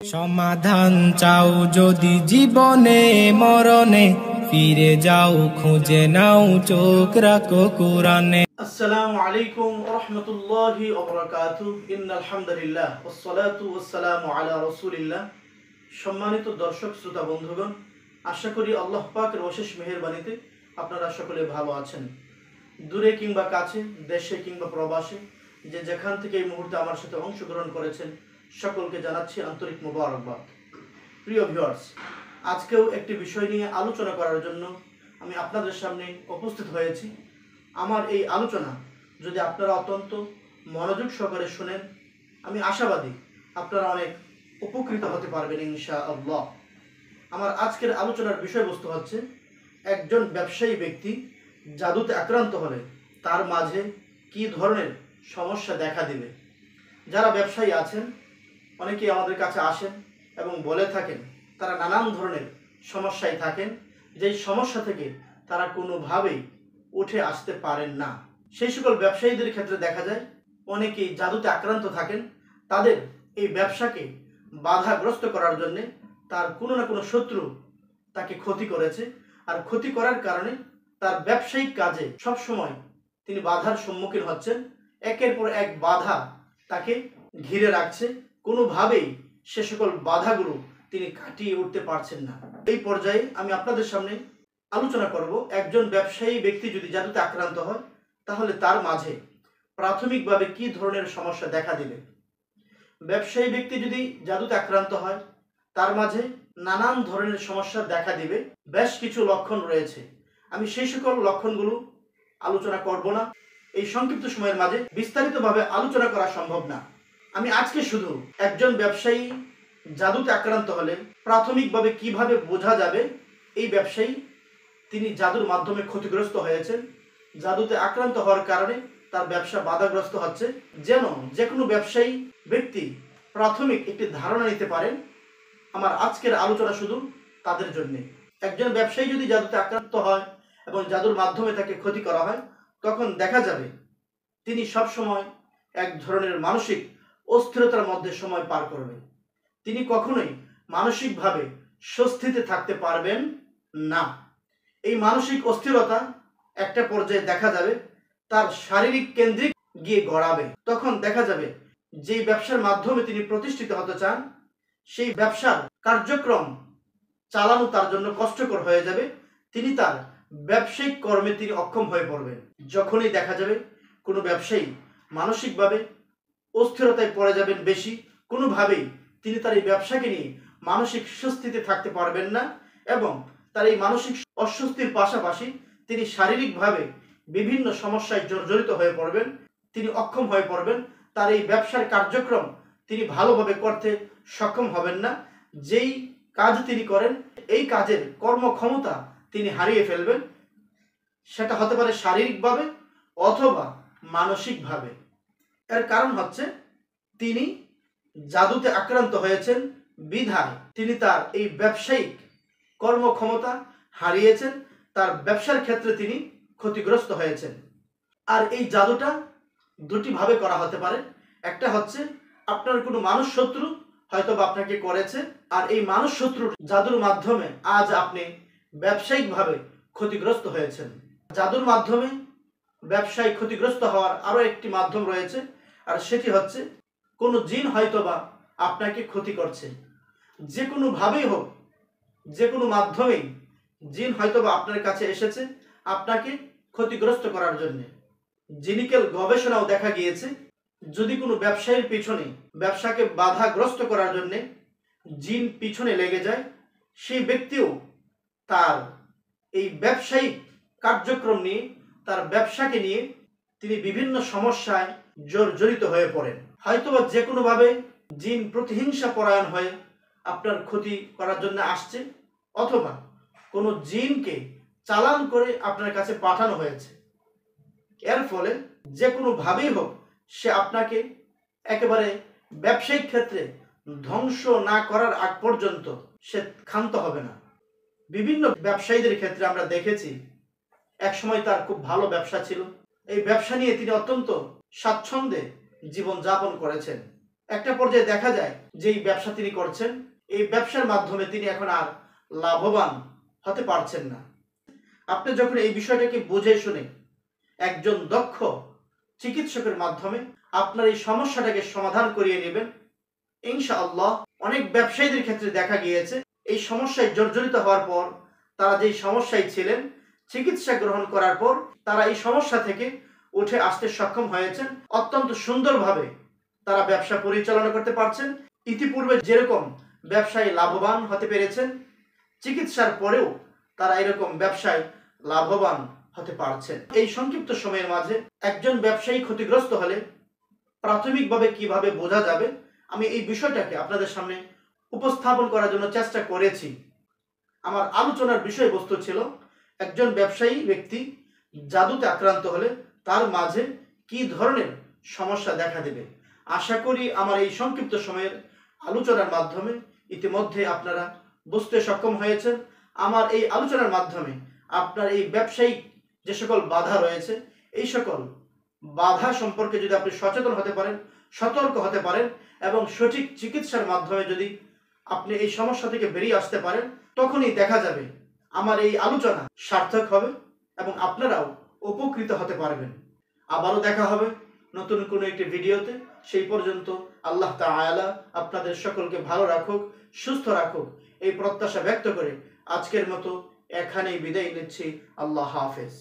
সমাধান চাও যদি জীবনে মরণে, ফিরে যাও খুঁজে নাও চোখ রাখো কোরআনে। আসসালামু আলাইকুম ওয়া রাহমাতুল্লাহি ওয়া বারাকাতুহু। ইন্নাল হামদুলিল্লাহ ওয়াস সালাতু ওয়াস সালামু আলা রাসূলিল্লাহ। সম্মানিত দর্শক শ্রোতা বন্ধুগণ, আশা করি আল্লাহ পাকের অশেষ মেহেরবানিতে আপনারা সকলে ভালো আছেন। দূরে কিংবা কাছে, দেশে কিংবা প্রবাসে, যে যেখান থেকে এই মুহূর্তে আমার সাথে অংশগ্রহণ করেছেন, সকলকে জানাচ্ছি আন্তরিক মোবারকবাদ। প্রিয় ভিউয়ার্স, আজকেও একটি বিষয় নিয়ে আলোচনা করার জন্য আমি আপনাদের সামনে উপস্থিত হয়েছি। আমার এই আলোচনা যদি আপনারা অত্যন্ত মনোযোগ সহকারে শুনেন, আমি আশাবাদী আপনারা অনেক উপকৃত হতে পারবেন ইনশাআল্লাহ। আমার আজকের আলোচনার বিষয়বস্তু হচ্ছে, একজন ব্যবসায়ী ব্যক্তি জাদুতে আক্রান্ত হলে তার মাঝে কি ধরনের সমস্যা দেখা দিবে। যারা ব্যবসায়ী আছেন, অনেকেই আমাদের কাছে আসেন এবং বলে থাকেন তারা নানান ধরনের সমস্যায় থাকেন, যেই সমস্যা থেকে তারা কোনোভাবেই উঠে আসতে পারেন না। সেই সকল ব্যবসায়ীদের ক্ষেত্রে দেখা যায় অনেকেই জাদুতে আক্রান্ত থাকেন। তাদের এই ব্যবসাকে বাধাগ্রস্ত করার জন্যে তার কোনো না কোনো শত্রু তাকে ক্ষতি করেছে, আর ক্ষতি করার কারণে তার ব্যবসায়িক কাজে সবসময় তিনি বাধার সম্মুখীন হচ্ছেন। একের পর এক বাধা তাকে ঘিরে রাখছে, কোনোভাবেই সে সকল বাধাগুলো তিনি কাটিয়ে উঠতে পারছেন না। এই পর্যায়ে আমি আপনাদের সামনে আলোচনা করব, একজন ব্যবসায়ী ব্যক্তি যদি জাদুতে আক্রান্ত হয় তাহলে তার মাঝে প্রাথমিকভাবে কি ধরনের সমস্যা দেখা দিবে। ব্যবসায়ী ব্যক্তি যদি জাদুতে আক্রান্ত হয়, তার মাঝে নানান ধরনের সমস্যা দেখা দিবে। বেশ কিছু লক্ষণ রয়েছে, আমি সেই সকল লক্ষণগুলো আলোচনা করব না। এই সংক্ষিপ্ত সময়ের মাঝে বিস্তারিতভাবে আলোচনা করা সম্ভব না। আমি আজকে শুধু একজন ব্যবসায়ী জাদুতে আক্রান্ত হলে প্রাথমিকভাবে কিভাবে বোঝা যাবে এই ব্যবসায়ী তিনি জাদুর মাধ্যমে ক্ষতিগ্রস্ত হয়েছেন, জাদুতে আক্রান্ত হওয়ার কারণে তার ব্যবসা বাধাগ্রস্ত হচ্ছে, যেন যে কোনো ব্যবসায়ী ব্যক্তি প্রাথমিক একটি ধারণা নিতে পারেন। আমার আজকের আলোচনা শুধু তাদের জন্যে। একজন ব্যবসায়ী যদি জাদুতে আক্রান্ত হয় এবং জাদুর মাধ্যমে তাকে ক্ষতি করা হয়, তখন দেখা যাবে তিনি সবসময় এক ধরনের মানসিক অস্থিরতার মধ্যে সময় পার করবেন। তিনি কখনোই মানসিকভাবে স্বস্তিতে থাকতে পারবেন না। এই মানসিক অস্থিরতা একটা পর্যায়ে দেখা যাবে তার শারীরিক কেন্দ্রিক গিয়ে গড়াবে। তখন দেখা যাবে যেই ব্যবসার মাধ্যমে তিনি প্রতিষ্ঠিত হতে চান, সেই ব্যবসার কার্যক্রম চালানো তার জন্য কষ্টকর হয়ে যাবে। তিনি তার ব্যবসায়িক কর্মে তিনি অক্ষম হয়ে পড়বেন। যখনই দেখা যাবে কোনো ব্যবসায়ী মানসিকভাবে অস্থিরতায় পড়ে যাবেন বেশি, কোনোভাবেই তিনি তার এই ব্যবসাকে নিয়ে মানসিক স্বস্তিতে থাকতে পারবেন না, এবং তার এই মানসিক অস্বস্তির পাশাপাশি তিনি শারীরিকভাবে বিভিন্ন সমস্যায় জর্জরিত হয়ে পড়বেন, তিনি অক্ষম হয়ে পড়বেন। তার এই ব্যবসার কার্যক্রম তিনি ভালোভাবে করতে সক্ষম হবেন না। যেই কাজ তিনি করেন, এই কাজের কর্মক্ষমতা তিনি হারিয়ে ফেলবেন। সেটা হতে পারে শারীরিকভাবে অথবা মানসিকভাবে। এর কারণ হচ্ছে তিনি জাদুতে আক্রান্ত হয়েছেন বিধায় তিনি তার এই ব্যবসায়িক কর্মক্ষমতা হারিয়েছেন, তার ব্যবসার ক্ষেত্রে তিনি ক্ষতিগ্রস্ত হয়েছেন। আর এই জাদুটা দুটি ভাবে করা হতে পারে। একটা হচ্ছে আপনার কোনো মানুষ শত্রু হয়তো বা আপনাকে করেছে, আর এই মানুষ শত্রুর জাদুর মাধ্যমে আজ আপনি ব্যবসায়িকভাবে ক্ষতিগ্রস্ত হয়েছেন। জাদুর মাধ্যমে ব্যবসায় ক্ষতিগ্রস্ত হওয়ার আরও একটি মাধ্যম রয়েছে, আর সেটি হচ্ছে কোনো জিন হয়তোবা আপনাকে ক্ষতি করছে। যে কোনোভাবেই হোক, যে কোনো মাধ্যমেই জিন হয়তোবা আপনার কাছে এসেছে আপনাকে ক্ষতিগ্রস্ত করার জন্য। জিনিক্যাল গবেষণাও দেখা গিয়েছে, যদি কোনো ব্যবসায়ীর পিছনে ব্যবসাকে বাধাগ্রস্ত করার জন্য জিন পিছনে লেগে যায়, সেই ব্যক্তিও তার এই ব্যবসায়িক কার্যক্রম নিয়ে, তার ব্যবসাকে নিয়ে তিনি বিভিন্ন সমস্যায় জর্জরিত হয়ে পড়েন। হয়তোবা যে কোনোভাবে জিন প্রতিহিংসা পরায়ণ হয়ে আপনার ক্ষতি করার জন্য আসছে, অথবা কোনো জিনকে চালান করে আপনার কাছে পাঠানো হয়েছে। এর ফলে যে কোনোভাবেই হোক সে আপনাকে একেবারে ব্যবসায়িক ক্ষেত্রে ধ্বংস না করার আগ পর্যন্ত সে ক্ষান্ত হবে না। বিভিন্ন ব্যবসায়ীদের ক্ষেত্রে আমরা দেখেছি, একসময় তার খুব ভালো ব্যবসা ছিল, এই ব্যবসা নিয়ে তিনি অত্যন্ত স্বাচ্ছন্দ্যে জীবন যাপন করেছেন। একটা পর্যায়ে দেখা যায় যে এই ব্যবসা তিনি করছেন, এই ব্যবসার মাধ্যমে তিনি এখন আর লাভবান হতে পারছেন না। আপনি যখন এই বিষয়টাকে বুঝে শুনে একজন দক্ষ চিকিৎসকের মাধ্যমে আপনার এই সমস্যাটাকে সমাধান করিয়ে নেবেন, ইনশাআল্লাহ অনেক ব্যবসায়ীদের ক্ষেত্রে দেখা গিয়েছে এই সমস্যায় জর্জরিত হওয়ার পর তারা যেই সমস্যায় ছিলেন, চিকিৎসা গ্রহণ করার পর তারা এই সমস্যা থেকে উঠে আসতে সক্ষম হয়েছেন। অত্যন্ত সুন্দরভাবে তারা ব্যবসা পরিচালনা করতে পারছেন। ইতিপূর্বে যেরকম ব্যবসায় লাভবান হতে পেরেছেন, চিকিৎসার পরেও তারা এরকম ব্যবসায় লাভবান হতে পারছেন। এই সংক্ষিপ্ত সময়ের মাঝে একজন ব্যবসায়ী ক্ষতিগ্রস্ত হলে প্রাথমিকভাবে কিভাবে বোঝা যাবে, আমি এই বিষয়টাকে আপনাদের সামনে উপস্থাপন করার জন্য চেষ্টা করেছি। আমার আলোচনার বিষয়বস্তু ছিল একজন ব্যবসায়ী ব্যক্তি জাদুতে আক্রান্ত হলে তার মাঝে কি ধরনের সমস্যা দেখা দেবে। আশা করি আমার এই সংক্ষিপ্ত সময়ের আলোচনার মাধ্যমে ইতিমধ্যে আপনারা বুঝতে সক্ষম হয়েছেন। আমার এই আলোচনার মাধ্যমে আপনার এই ব্যবসায়িক যে সকল বাধা রয়েছে, এই সকল বাধা সম্পর্কে যদি আপনি সচেতন হতে পারেন, সতর্ক হতে পারেন এবং সঠিক চিকিৎসার মাধ্যমে যদি আপনি এই সমস্যা থেকে বেরিয়ে আসতে পারেন, তখনই দেখা যাবে আমার এই আলোচনা সার্থক হবে এবং আপনারাও উপকৃত হতে পারবেন। আবারও দেখা হবে নতুন কোনো একটি ভিডিওতে। সেই পর্যন্ত আল্লাহ তাআলা আপনাদের সকলকে ভালো রাখুক, সুস্থ রাখুক, এই প্রত্যাশা ব্যক্ত করে আজকের মতো এখানেই বিদায় নিচ্ছি। আল্লাহ হাফেজ।